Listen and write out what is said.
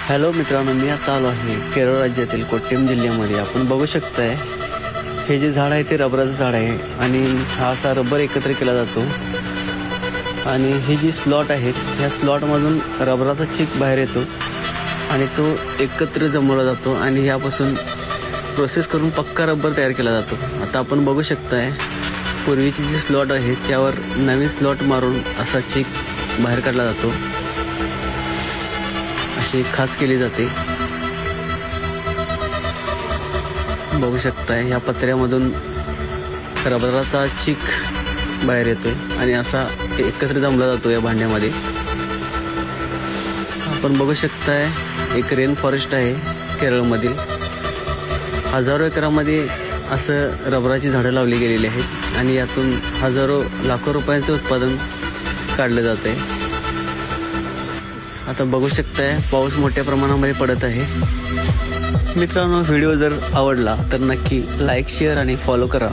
Hello मित्रांनो, मी आता आलो आहे केरळ राज्यातील कोट्टयम जिल्ह्यामध्ये. आपण बघू शकताय हे जे झाड आहे ते रबराचं झाड आहे आणि हा असा रबर एकत्र केला जातो आणि हे जी स्लॉट आहेत ह्या स्लॉटमधून रबराचा चिक बाहेर येतो आणि तो एकत्र जमवला जातो आणि ह्यापासून प्रोसेस करून पक्का रबर तयार केला जातो. आता आपण बघू शकताय पूर्वीचे जे स्लॉट आहेत त्यावर नवीन स्लॉट मारून असा चिक बाहेर काढला जातो. अशी खाच केली जाते. बघू शकताय ह्या पत्र्यामधून रबराचा चिक बाहेर येतोय आणि असा एकत्र जमला जातो या भांड्यामध्ये. आपण बघू शकताय एक रेन फॉरेस्ट आहे केरळमधील. हजारो एकरामध्ये असं रबराची झाडं लावली गेलेली आहेत आणि यातून हजारो लाखो रुपयांचे उत्पादन काढलं जात आहे. आता बघू शकताय पाऊस मोठ्या प्रमाणामध्ये पडत आहे. मित्रांनो, व्हिडिओ जर आवडला तर नक्की लाईक, शेअर आणि फॉलो करा.